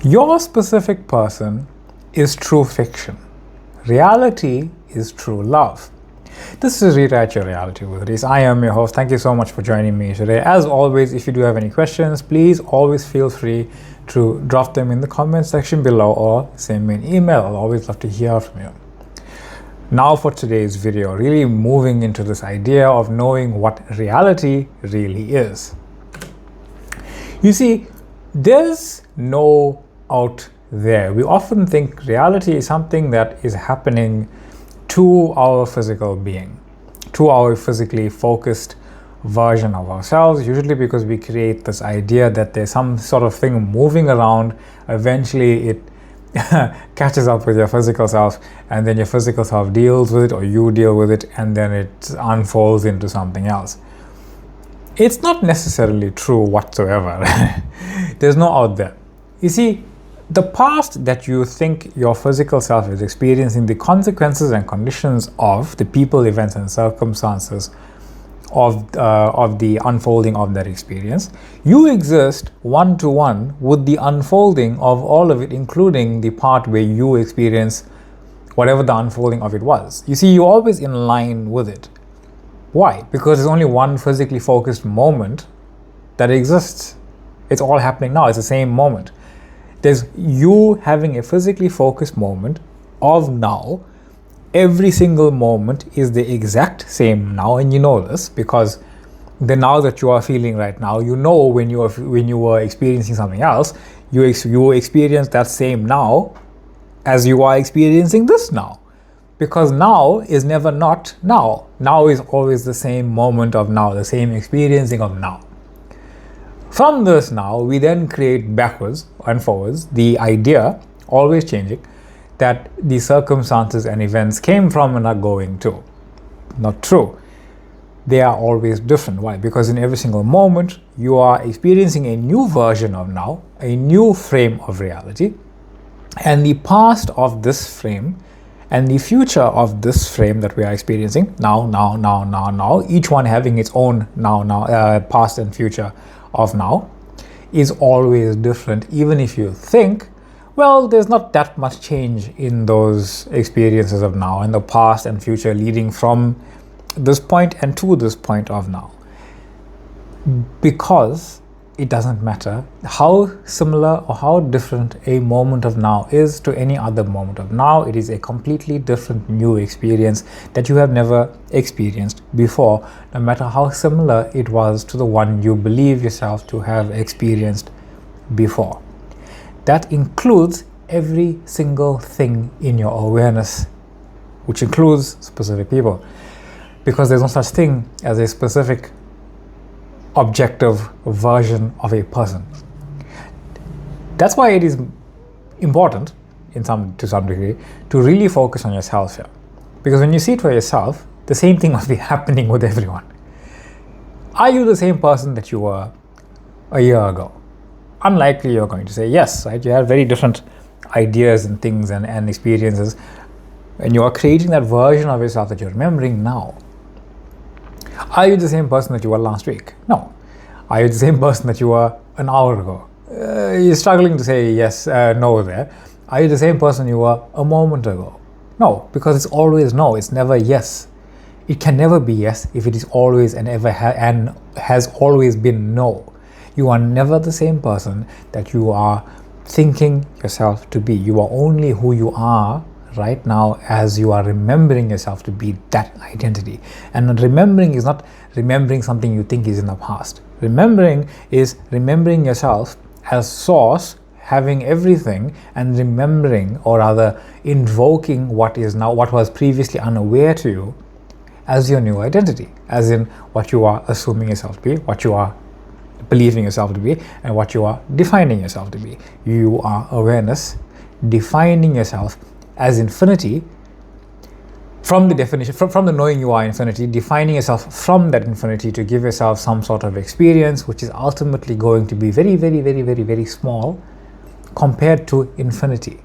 Your specific person is true fiction. Reality is true love. This is Rewrite Your Reality with Reese. I am your host. Thank you so much for joining me today. As always, if you do have any questions, please always feel free to drop them in the comment section below or send me an email. I'll always love to hear from you. Now for today's video, really moving into this idea of knowing what reality really is. You see, there's no out there. We often think reality is something that is happening to our physical being, to our physically focused version of ourselves, usually because we create this idea that there's some sort of thing moving around. Eventually it catches up with your physical self, and then your physical self deals with it, or you deal with it, and then it unfolds into something else. It's not necessarily true whatsoever. There's no out there. You see, the past that you think your physical self is experiencing, the consequences and conditions of the people, events, and circumstances of the unfolding of that experience, you exist one-to-one with the unfolding of all of it, including the part where you experience whatever the unfolding of it was. You see, you're always in line with it. Why? Because there's only one physically focused moment that exists. It's all happening now. It's the same moment. There's you having a physically focused moment of now. Every single moment is the exact same now, and you know this because the now that you are feeling right now, you know when you were experiencing something else, you experience that same now as you are experiencing this now. Because now is never not now. Now is always the same moment of now, the same experiencing of now. From this now, we then create backwards and forwards the idea, always changing, that the circumstances and events came from and are going to. Not true. They are always different. Why? Because in every single moment, you are experiencing a new version of now, a new frame of reality, and the past of this frame and the future of this frame that we are experiencing, now, each one having its own past and future of now, is always different, even if you think, well, there's not that much change in those experiences of now and the past and future leading from this point and to this point of now. Because it doesn't matter how similar or how different a moment of now is to any other moment of now. It is a completely different new experience that you have never experienced before, no matter how similar it was to the one you believe yourself to have experienced before. That includes every single thing in your awareness, which includes specific people, because there's no such thing as a specific objective version of a person. That's why it is important to some degree to really focus on yourself here, because when you see it for yourself, the same thing must be happening with everyone. Are you the same person that you were a year ago? Unlikely you're going to say yes, right? You have very different ideas and things and experiences, and you are creating that version of yourself that you're remembering now. Are you the same person that you were last week? No. Are you the same person that you were an hour ago? You're struggling to say yes, no there. Are you the same person you were a moment ago? No, because it's always no. It's never yes. It can never be yes if it is always and ever and has always been no. You are never the same person that you are thinking yourself to be. You are only who you are right now as you are remembering yourself to be that identity. And remembering is not remembering something you think is in the past. Remembering is remembering yourself as source, having everything, and remembering, or rather invoking what is now, what was previously unaware to you, as your new identity, as in what you are assuming yourself to be, what you are believing yourself to be, and what you are defining yourself to be. You are awareness, defining yourself as infinity from the definition, from the knowing you are infinity, defining yourself from that infinity to give yourself some sort of experience which is ultimately going to be very, very, very, very, very small compared to infinity.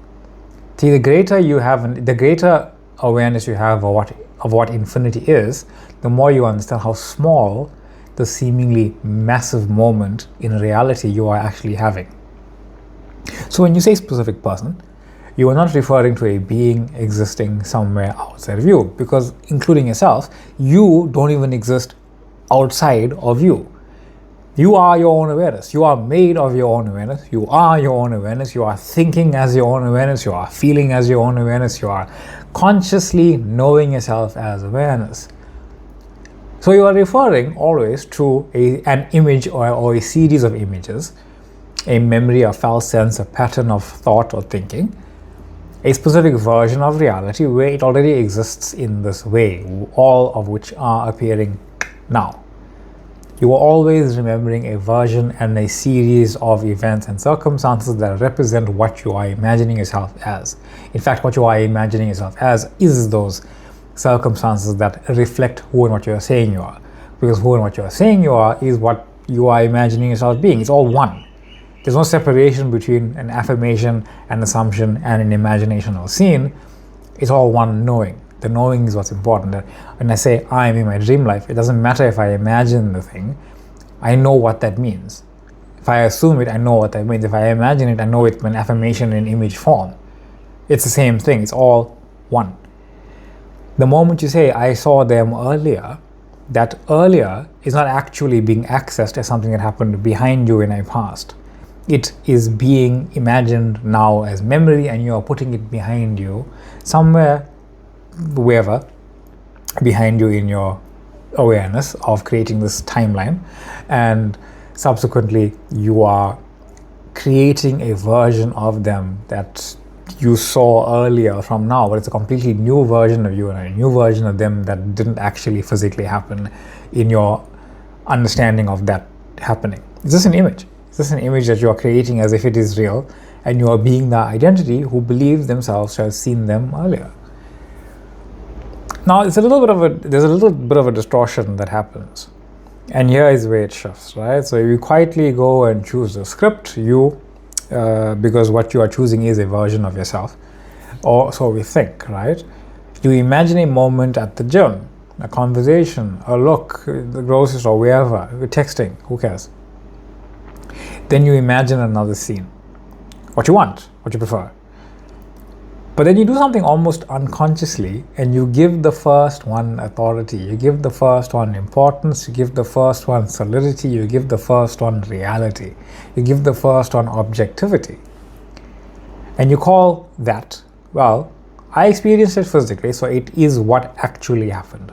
See, the greater you have, the greater awareness you have of what infinity is, the more you understand how small the seemingly massive moment in reality you are actually having. So when you say specific person, you are not referring to a being existing somewhere outside of you, because including yourself, you don't even exist outside of you. You are your own awareness. You are made of your own awareness. You are your own awareness. You are thinking as your own awareness. You are feeling as your own awareness. You are consciously knowing yourself as awareness. So you are referring always to an image or a series of images, a memory, a felt sense, a pattern of thought or thinking, a specific version of reality where it already exists in this way, all of which are appearing now. You are always remembering a version and a series of events and circumstances that represent what you are imagining yourself as. In fact, what you are imagining yourself as is those circumstances that reflect who and what you are saying you are. Because who and what you are saying you are is what you are imagining yourself being. It's all one. There's no separation between an affirmation, an assumption, and an imaginational scene. It's all one knowing. The knowing is what's important. When I say I am in my dream life, it doesn't matter if I imagine the thing. I know what that means. If I assume it, I know what that means. If I imagine it, I know it in affirmation in image form. It's the same thing. It's all one. The moment you say, I saw them earlier, that earlier is not actually being accessed as something that happened behind you in a past. It is being imagined now as memory, and you are putting it behind you somewhere, wherever, behind you in your awareness of creating this timeline, and subsequently you are creating a version of them that you saw earlier from now, but it's a completely new version of you and a new version of them that didn't actually physically happen in your understanding of that happening. It's just an image. It's just an image that you are creating as if it is real, and you are being the identity who believes themselves to have seen them earlier. Now, there's a little bit of a distortion that happens, and here is where it shifts, right? So you quietly go and choose the script, because what you are choosing is a version of yourself, or so we think, right? You imagine a moment at the gym, a conversation, a look, the grocery store, wherever, texting, who cares? Then you imagine another scene, what you want, what you prefer. But then you do something almost unconsciously, and you give the first one authority, you give the first one importance, you give the first one solidity, you give the first one reality, you give the first one objectivity. And you call that, well, I experienced it physically, so it is what actually happened.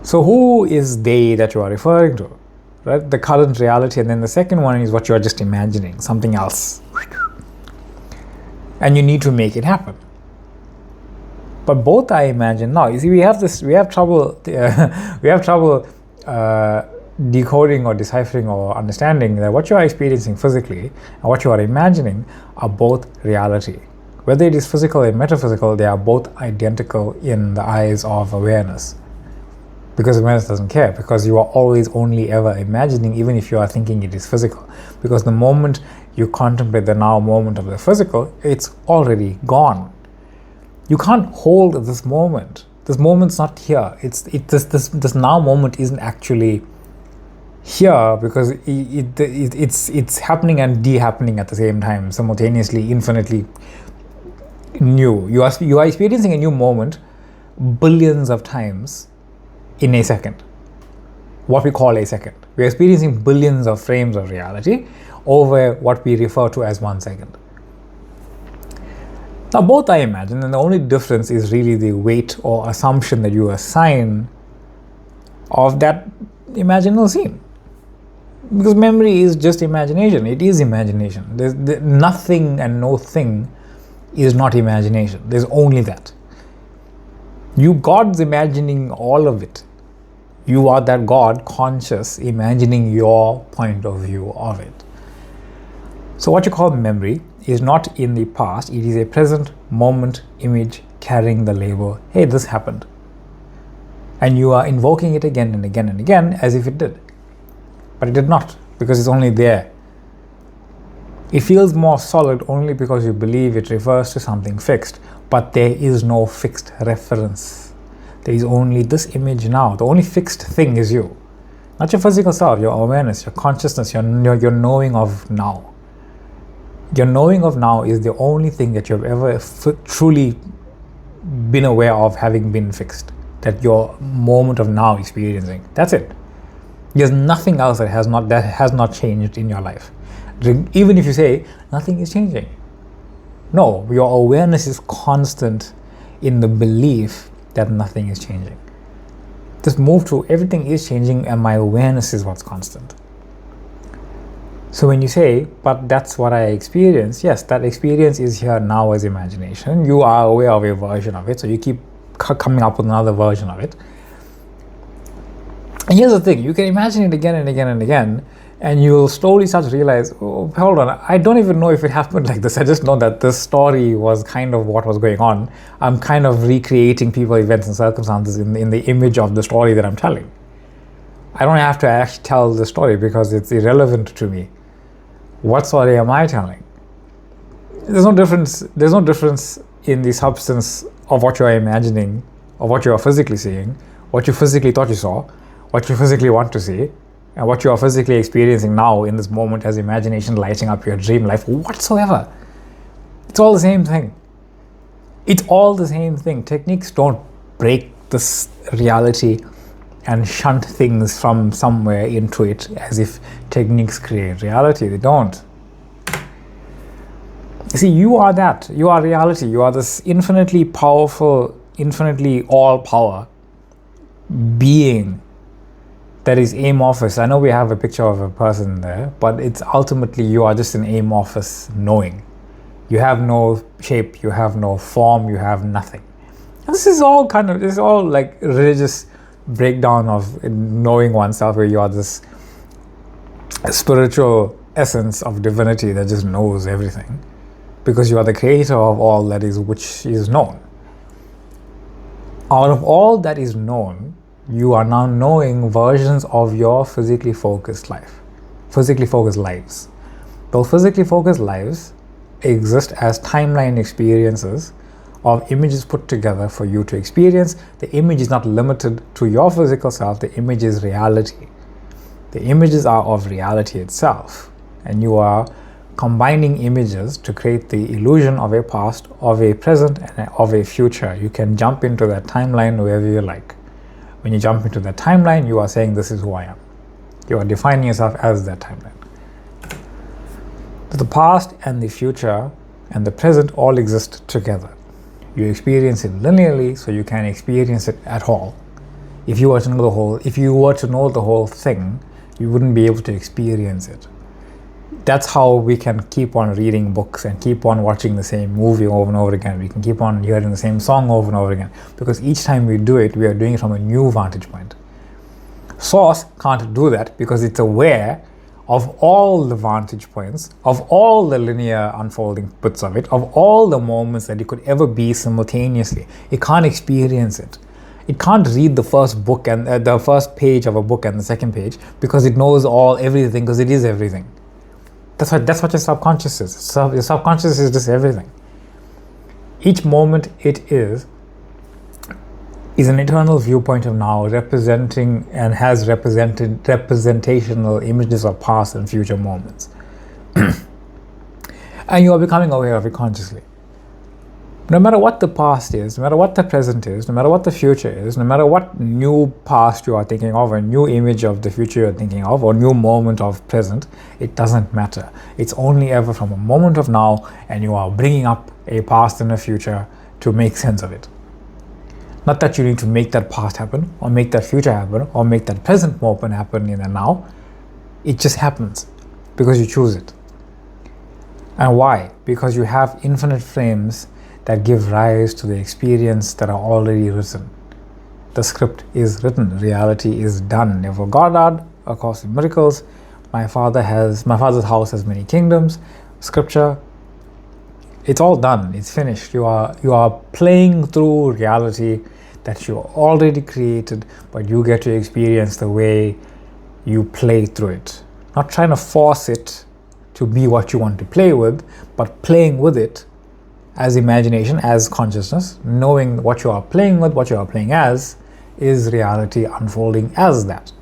So who is they that you are referring to? Right? The current reality, and then the second one is what you are just imagining, something else. And you need to make it happen. But both I imagine now. You see, we have trouble decoding or deciphering or understanding that what you are experiencing physically and what you are imagining are both reality. Whether it is physical or metaphysical, they are both identical in the eyes of awareness. Because awareness doesn't care, because you are always only ever imagining, even if you are thinking it is physical. Because the moment you contemplate the now moment of the physical, it's already gone. You can't hold this moment. This moment's not here. This now moment isn't actually here, because it's happening and de-happening at the same time, simultaneously, infinitely new. You are experiencing a new moment billions of times in a second. What we call a second. We are experiencing billions of frames of reality over what we refer to as 1 second. Now both I imagine, and the only difference is really the weight or assumption that you assign of that imaginal scene. Because memory is just imagination. It is imagination. There's nothing and no thing is not imagination. There's only that. God's imagining all of it. You are that God conscious imagining your point of view of it. So what you call memory is not in the past, it is a present moment image carrying the label, hey, this happened. And you are invoking it again and again and again as if it did. But it did not, because it's only there. It feels more solid only because you believe it refers to something fixed, but there is no fixed reference. There is only this image now. The only fixed thing is you. Not your physical self, your awareness, your consciousness, your knowing of now. Your knowing of now is the only thing that you've ever truly been aware of having been fixed. That your moment of now experiencing. That's it. There's nothing else that has not changed in your life. Even if you say nothing is changing. No, your awareness is constant in the belief that nothing is changing. Just move to everything is changing and my awareness is what's constant. So when you say, but that's what I experience, yes, that experience is here now as imagination. You are aware of a version of it, so you keep coming up with another version of it. And here's the thing, you can imagine it again and again and again, and you'll slowly start to realize, oh, hold on, I don't even know if it happened like this. I just know that this story was kind of what was going on. I'm kind of recreating people, events, and circumstances in the image of the story that I'm telling. I don't have to actually tell the story because it's irrelevant to me. What story am I telling? There's no difference in the substance of what you're imagining, of what you are physically seeing, what you physically thought you saw, what you physically want to see, and what you are physically experiencing now in this moment as imagination lighting up your dream life whatsoever. It's all the same thing. It's all the same thing. Techniques don't break this reality and shunt things from somewhere into it as if techniques create reality. They don't. You see, you are that. You are reality. You are this infinitely powerful, infinitely all-power being that is amorphous. I know we have a picture of a person there, but it's ultimately you are just an amorphous knowing. You have no shape, you have no form, you have nothing. And this is all like religious breakdown of knowing oneself, where you are this spiritual essence of divinity that just knows everything because you are the creator of all that is which is known. Out of all that is known, you are now knowing versions of your physically focused lives. Those physically focused lives exist as timeline experiences of images put together for you to experience. The image is not limited to your physical self. The image is reality. The images are of reality itself. And you are combining images to create the illusion of a past, of a present, and of a future. You can jump into that timeline wherever you like. When you jump into that timeline, you are saying, this is who I am. You are defining yourself as that timeline. The past and the future and the present all exist together. You experience it linearly, so you can experience it at all. If you were to know the whole thing, you wouldn't be able to experience it. That's how we can keep on reading books and keep on watching the same movie over and over again. We can keep on hearing the same song over and over again, because each time we do it, we are doing it from a new vantage point. Source can't do that because it's aware of all the vantage points, of all the linear unfolding bits of it, of all the moments that it could ever be simultaneously. It can't experience it. It can't read the first book and the first page of a book and the second page because it knows everything, because it is everything. That's what your subconscious is. So your subconscious is just everything. Each moment it is an eternal viewpoint of now, representing and has representational images of past and future moments. And you are becoming aware of it consciously. No matter what the past is, no matter what the present is, no matter what the future is, no matter what new past you are thinking of, or new image of the future you're thinking of, or new moment of present, it doesn't matter. It's only ever from a moment of now, and you are bringing up a past and a future to make sense of it. Not that you need to make that past happen, or make that future happen, or make that present moment happen in the now. It just happens because you choose it. And why? Because you have infinite frames that give rise to the experience that are already written. The script is written. Reality is done. Never Goddard, A Course in Miracles, my father's house has many kingdoms, scripture. It's all done. It's finished. You are playing through reality that you already created, but you get to experience the way you play through it. Not trying to force it to be what you want to play with, but playing with it as imagination, as consciousness, knowing what you are playing with, what you are playing as, is reality unfolding as that.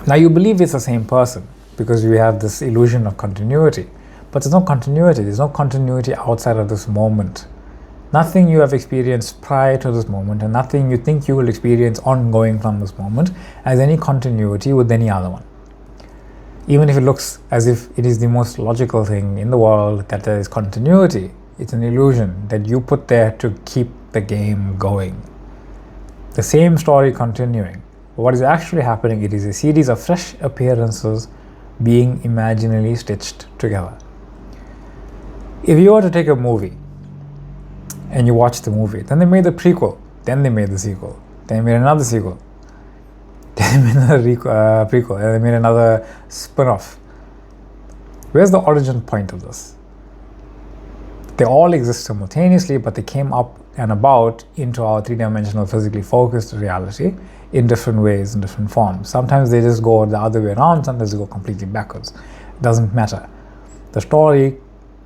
Now you believe it's the same person, because we have this illusion of continuity. But there's no continuity. There's no continuity outside of this moment. Nothing you have experienced prior to this moment and nothing you think you will experience ongoing from this moment has any continuity with any other one. Even if it looks as if it is the most logical thing in the world that there is continuity, it's an illusion that you put there to keep the game going. The same story continuing. What is actually happening, it is a series of fresh appearances being imaginally stitched together. If you were to take a movie and you watch the movie, then they made the prequel, then they made the sequel, then they made another sequel, then they made another prequel, and they made another spin-off. Where's the origin point of this? They all exist simultaneously, but they came up and about into our three-dimensional, physically focused reality in different ways, in different forms. Sometimes they just go the other way around, sometimes they go completely backwards. It doesn't matter. The story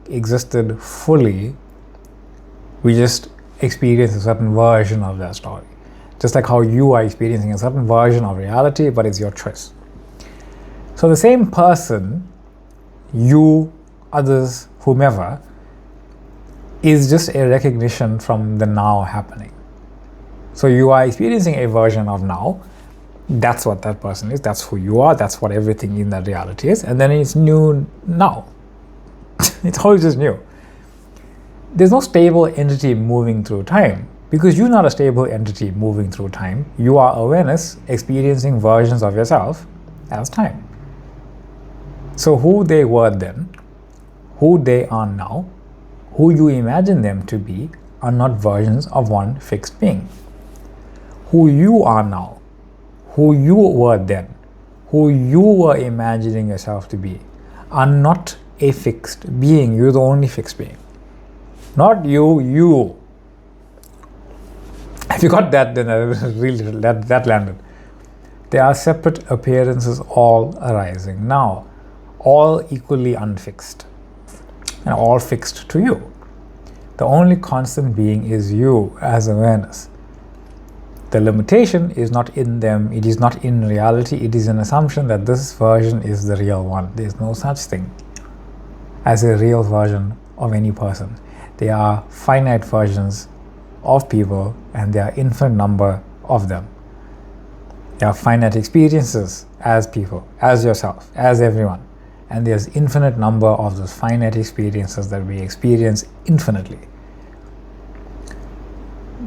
existed fully. We just experience a certain version of that story. Just like how you are experiencing a certain version of reality, but it's your choice. So the same person, you, others, whomever, is just a recognition from the now happening. So you are experiencing a version of now. That's what that person is. That's who you are. That's what everything in that reality is. And then it's new now. It's always just new. There's no stable entity moving through time because you're not a stable entity moving through time. You are awareness experiencing versions of yourself as time. So who they were then, who they are now, who you imagine them to be are not versions of one fixed being. Who you are now, who you were then, who you were imagining yourself to be are not a fixed being. You're the only fixed being. Not you. If you got that, then that landed. They are separate appearances all arising now, all equally unfixed and all fixed to you. The only constant being is you as awareness. The limitation is not in them, it is not in reality, it is an assumption that this version is the real one. There is no such thing as a real version of any person. There are finite versions of people and there are infinite number of them. There are finite experiences as people, as yourself, as everyone. And there's infinite number of those finite experiences that we experience infinitely.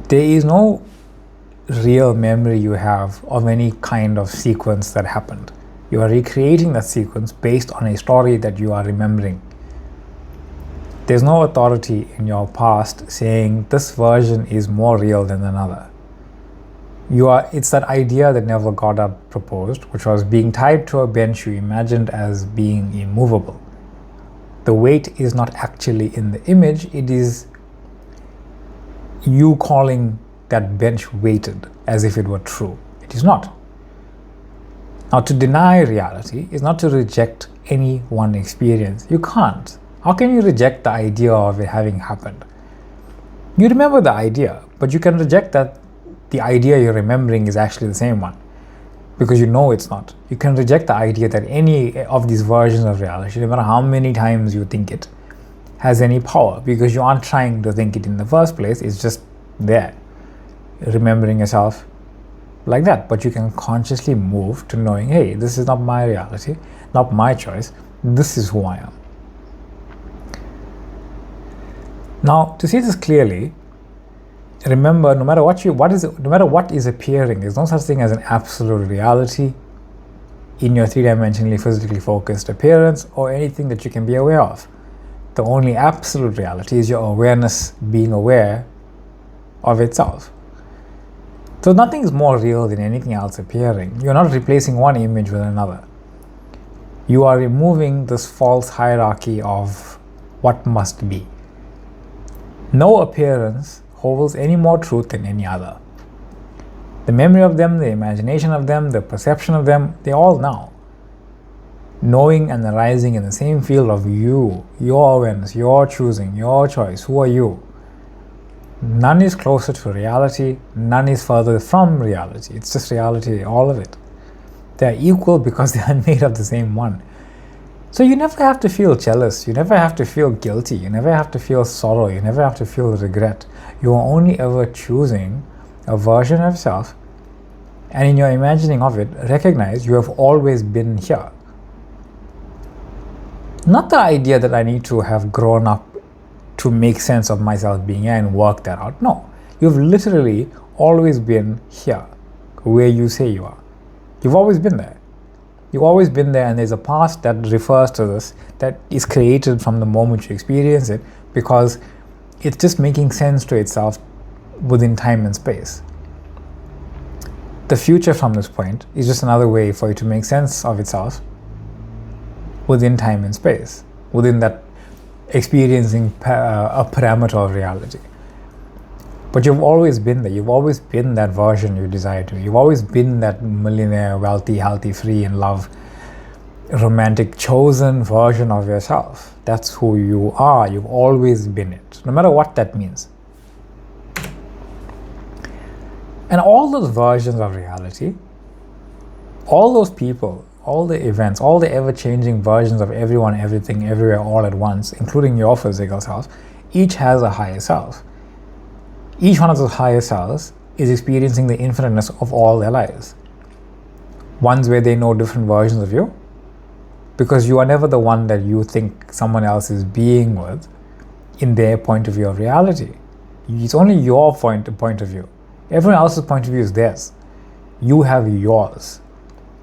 There is no real memory you have of any kind of sequence that happened. You are recreating that sequence based on a story that you are remembering. There's no authority in your past saying this version is more real than another. It's that idea that never got up proposed, which was being tied to a bench you imagined as being immovable. The weight is not actually in the image, it is you calling that bench weighted as if it were true. It is not. Now, to deny reality is not to reject any one experience. You can't. How can you reject the idea of it having happened? You remember the idea, but you can reject that the idea you're remembering is actually the same one because you know it's not. You can reject the idea that any of these versions of reality, no matter how many times you think it, has any power because you aren't trying to think it in the first place. It's just there, remembering yourself like that. But you can consciously move to knowing, hey, this is not my reality, not my choice. This is who I am. Now, to see this clearly, remember, no matter what is appearing, there's no such thing as an absolute reality in your three-dimensionally physically focused appearance or anything that you can be aware of. The only absolute reality is your awareness being aware of itself. So nothing is more real than anything else appearing. You're not replacing one image with another. You are removing this false hierarchy of what must be. No appearance holds any more truth than any other. The memory of them, the imagination of them, the perception of them, they're all now. Knowing and arising in the same field of you, your awareness, your choosing, your choice. Who are you? None is closer to reality, none is further from reality. It's just reality, all of it. They are equal because they are made of the same one. So you never have to feel jealous, you never have to feel guilty, you never have to feel sorrow, you never have to feel regret. You are only ever choosing a version of yourself, and in your imagining of it, recognize you have always been here. Not the idea that I need to have grown up to make sense of myself being here and work that out. No, you've literally always been here, where you say you are. You've always been there. You've always been there, and there's a past that refers to this, that is created from the moment you experience it, because it's just making sense to itself within time and space. The future from this point is just another way for it to make sense of itself within time and space, within that experiencing a parameter of reality. But you've always been there. You've always been that version you desire to be. You've always been that millionaire, wealthy, healthy, free, in love, romantic, chosen version of yourself. That's who you are. You've always been it, no matter what that means. And all those versions of reality, all those people, all the events, all the ever-changing versions of everyone, everything, everywhere, all at once, including your physical self, each has a higher self. Each one of those higher selves is experiencing the infiniteness of all their lives. Ones where they know different versions of you, because you are never the one that you think someone else is being with in their point of view of reality. It's only your point of view. Everyone else's point of view is theirs. You have yours.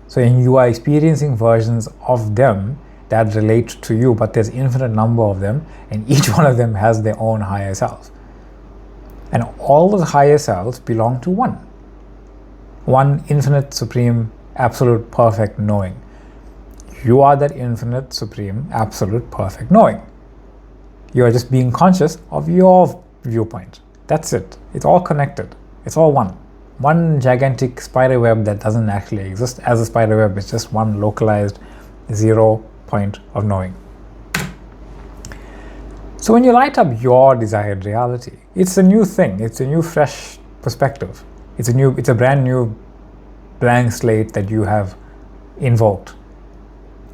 So you are experiencing versions of them that relate to you, but there's infinite number of them, and each one of them has their own higher self. And all those higher selves belong to one infinite, supreme, absolute, perfect knowing. You are that infinite, supreme, absolute, perfect knowing. You are just being conscious of your viewpoint. That's it. It's all connected. It's all one. One gigantic spider web that doesn't actually exist as a spider web. It's just one localized 0 point of knowing. So when you light up your desired reality, it's a new thing. It's a new, fresh perspective. It's a brand new blank slate that you have invoked.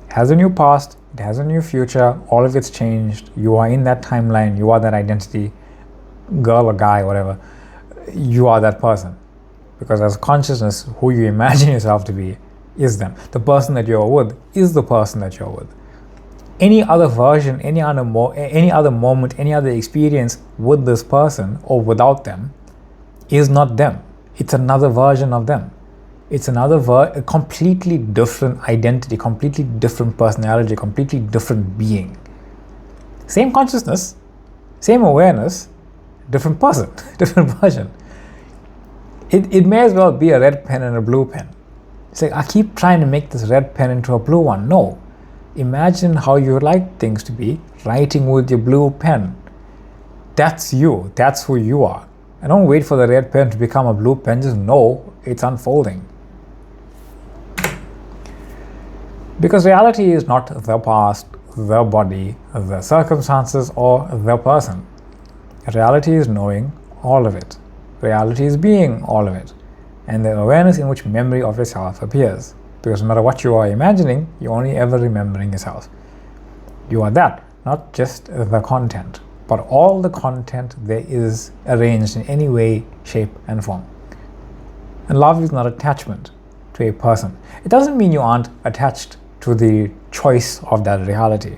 It has a new past. It has a new future. All of it's changed. You are in that timeline. You are that identity, girl or guy, whatever. You are that person. Because as consciousness, who you imagine yourself to be is them. The person that you're with is the person that you're with. Any other version, any other moment, any other experience with this person or without them is not them. It's another version of them. It's a completely different identity, completely different personality, completely different being. Same consciousness, same awareness, different person, different version. It may as well be a red pen and a blue pen. It's like, I keep trying to make this red pen into a blue one. No. Imagine how you would like things to be, writing with your blue pen. That's you. That's who you are. And don't wait for the red pen to become a blue pen. Just know it's unfolding. Because reality is not the past, the body, the circumstances, or the person. Reality is knowing all of it. Reality is being all of it. And the awareness in which memory of yourself appears. Because no matter what you are imagining, you're only ever remembering yourself. You are that, not just the content, but all the content there is arranged in any way, shape, and form. And love is not attachment to a person. It doesn't mean you aren't attached to the choice of that reality.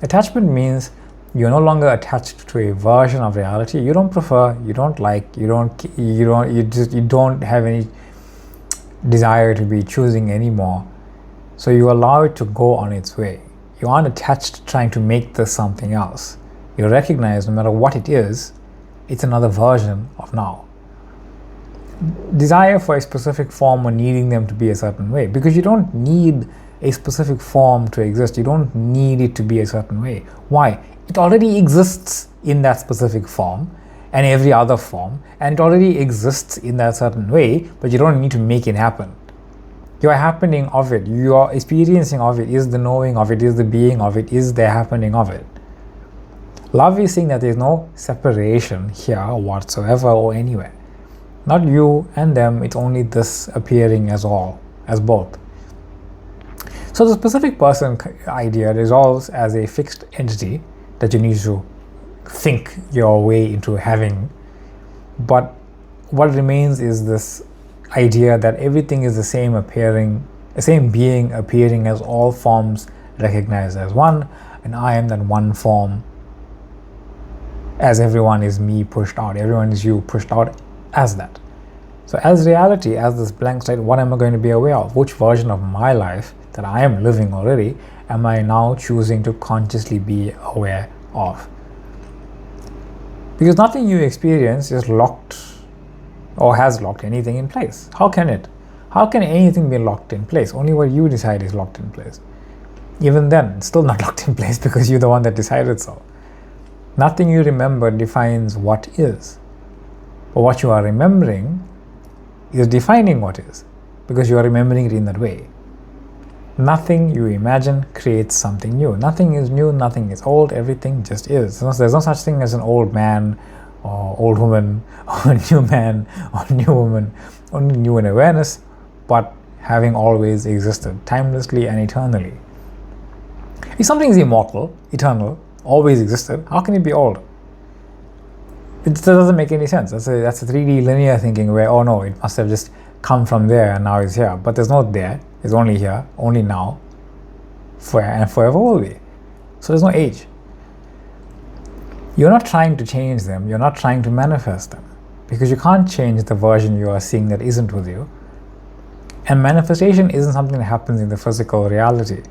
Attachment means you're no longer attached to a version of reality you don't prefer, you don't like, you don't have any desire to be choosing anymore. So you allow it to go on its way. You aren't attached trying to make this something else. You recognize no matter what it is, it's another version of now. Desire for a specific form or needing them to be a certain way, because you don't need a specific form to exist. You don't need it to be a certain way. Why? It already exists in that specific form and every other form, and it already exists in that certain way, but you don't need to make it happen. Your happening of it, your experiencing of it, is the knowing of it, is the being of it, is the happening of it. Love is saying that there is no separation here whatsoever or anywhere. Not you and them, it's only this appearing as all, as both. So the specific person idea resolves as a fixed entity that you need to think your way into having. But what remains is this idea that everything is the same being appearing as all forms recognized as one, and I am that one form, as everyone is me pushed out, everyone is you pushed out as that. So as reality, as this blank slate, what am I going to be aware of? Which version of my life that I am living already am I now choosing to consciously be aware of? Because nothing you experience is locked or has locked anything in place. How can it? How can anything be locked in place? Only what you decide is locked in place. Even then, it's still not locked in place because you're the one that decided so. Nothing you remember defines what is. But what you are remembering is defining what is, because you are remembering it in that way. Nothing you imagine creates something new. Nothing is new, nothing is old, everything just is. There's no such thing as an old man or old woman or a new man or new woman, only new in awareness, but having always existed, timelessly and eternally. If something is immortal, eternal, always existed, how can it be old? It doesn't make any sense. That's a 3D linear thinking where, oh no, it must have just come from there and now it's here. But there's no there, it's only here, only now, and forever will be. So there's no age. You're not trying to change them, you're not trying to manifest them, because you can't change the version you are seeing that isn't with you. And manifestation isn't something that happens in the physical reality.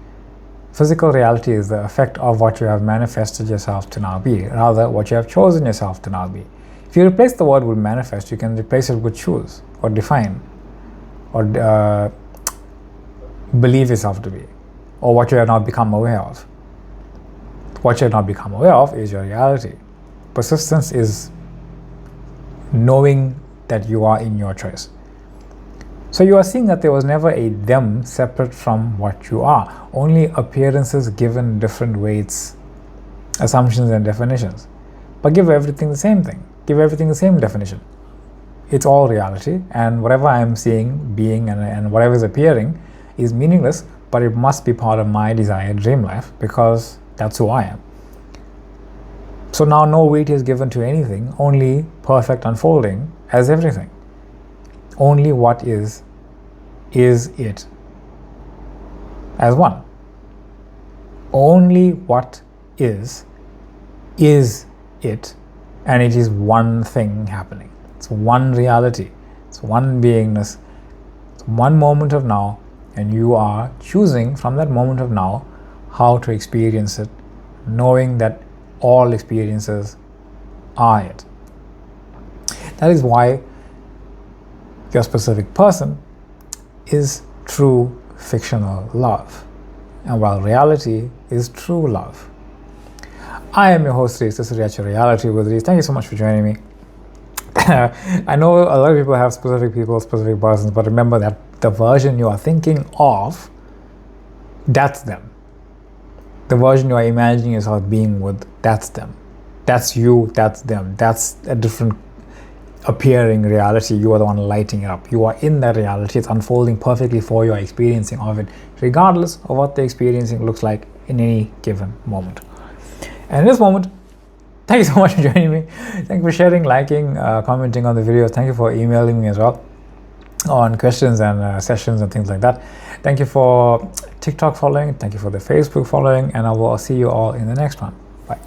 Physical reality is the effect of what you have manifested yourself to now be, rather what you have chosen yourself to now be. If you replace the word with manifest, you can replace it with choose, or define, or believe yourself to be, or what you have not become aware of. What you have not become aware of is your reality. Persistence is knowing that you are in your choice. So you are seeing that there was never a them separate from what you are, only appearances given different weights, assumptions and definitions. But give everything the same thing, give everything the same definition. It's all reality, and whatever I am seeing, being, and whatever is appearing is meaningless, but it must be part of my desired dream life because that's who I am. So now no weight is given to anything, only perfect unfolding as everything. Only what is it as one. Only what is it, and it is one thing happening. It's one reality, it's one beingness, it's one moment of now, and you are choosing from that moment of now how to experience it, knowing that all experiences are it. That is why your specific person is true fictional love, and while reality is true love. I am your host, Reese. This is React Reality with Reese. Thank you so much for joining me. I know a lot of people have specific people, specific persons, but remember that the version you are thinking of, that's them. The version you are imagining yourself being with, that's them. That's you, that's them. That's a different appearing reality. You are the one lighting it up. You are in that reality. It's unfolding perfectly for your experiencing of it, regardless of what the experiencing looks like in any given moment. And in this moment, thank you so much for joining me. Thank you for sharing, liking, commenting on the videos. Thank you for emailing me as well on questions and sessions and things like that. Thank you for TikTok following. Thank you for the Facebook following. And I will see you all in the next one. Bye.